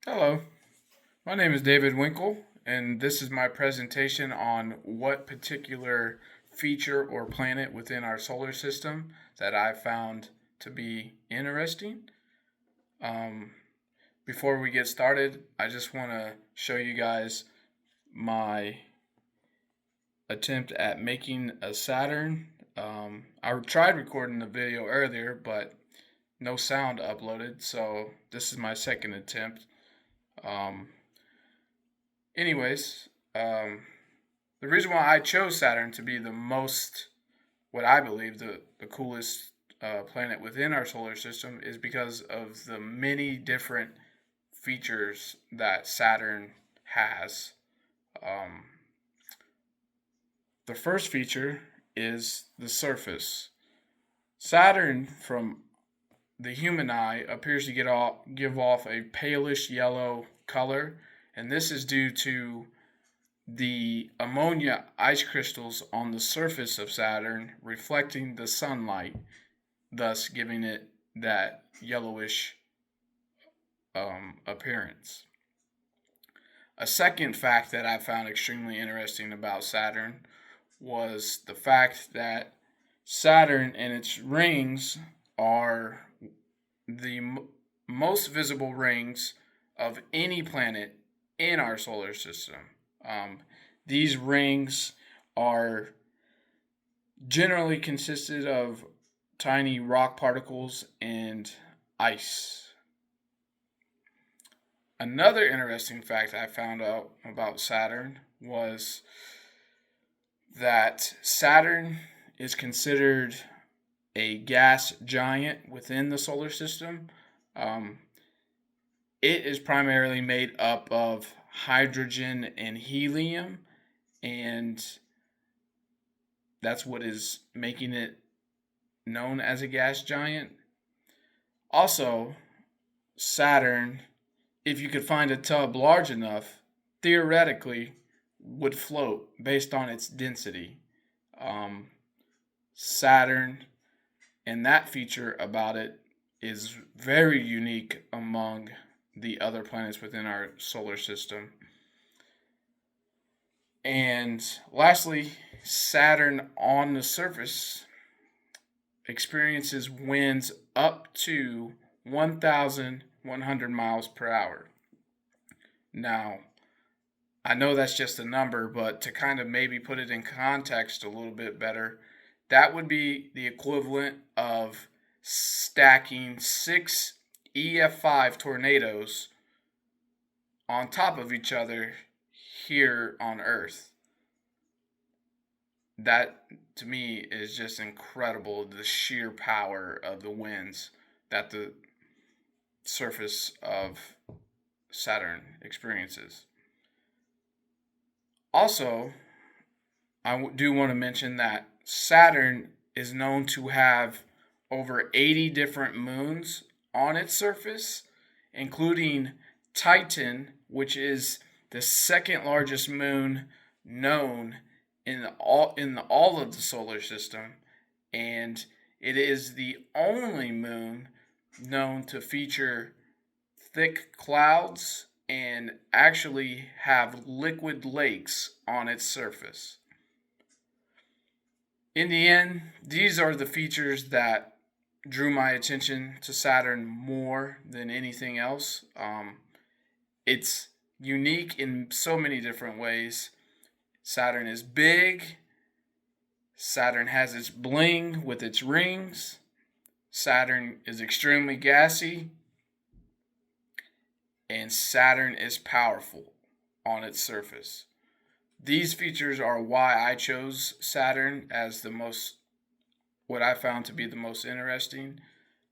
Hello, my name is David Winkle, and this is my presentation on what particular feature or planet within our solar system that I found to be interesting. Um, Before we get started, I just want to show you guys my attempt at making a Saturn. I tried recording the video earlier, but no sound uploaded, so this is my second attempt. Um, Anyways, the reason why I chose Saturn to be the most, what I believe, the coolest planet within our solar system is because of the many different features that Saturn has. Um, the first feature is the surface. Saturn, from the human eye, appears to give off a palish yellow color, and this is due to the ammonia ice crystals on the surface of Saturn reflecting the sunlight, thus giving it that yellowish appearance. A second fact that I found extremely interesting about Saturn was the fact that Saturn and its rings are the most visible rings of any planet in our solar system. Um, these rings are generally consisted of tiny rock particles and ice. Another interesting fact I found out about Saturn was that Saturn is considered a gas giant within the solar system. Um, it is primarily made up of hydrogen and helium, and that's what is making it known as a gas giant. Also, Saturn, if you could find a tub large enough, theoretically would float based on its density. Um, Saturn and that feature about it is very unique among the other planets within our solar system. And lastly, Saturn on the surface experiences winds up to 1,100 miles per hour. Now, I know that's just a number, but to kind of maybe put it in context a little bit better, that would be the equivalent of stacking six EF5 tornadoes on top of each other here on Earth. That to me is just incredible, the sheer power of the winds that the surface of Saturn experiences. Also, I do want to mention that Saturn is known to have over 80 different moons on its surface, including Titan, which is the second largest moon known in all of the solar system, and it is the only moon known to feature thick clouds and actually have liquid lakes on its surface. In the end, these are the features that drew my attention to Saturn more than anything else. It's unique in so many different ways. Saturn is big. Saturn has its bling with its rings. Saturn is extremely gassy. And Saturn is powerful on its surface. These features are why I chose Saturn as what I found to be the most interesting.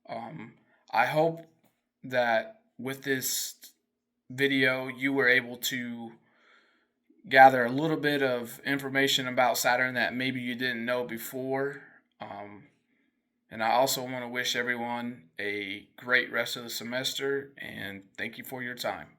I hope that with this video, you were able to gather a little bit of information about Saturn that maybe you didn't know before. And I also want to wish everyone a great rest of the semester, and thank you for your time.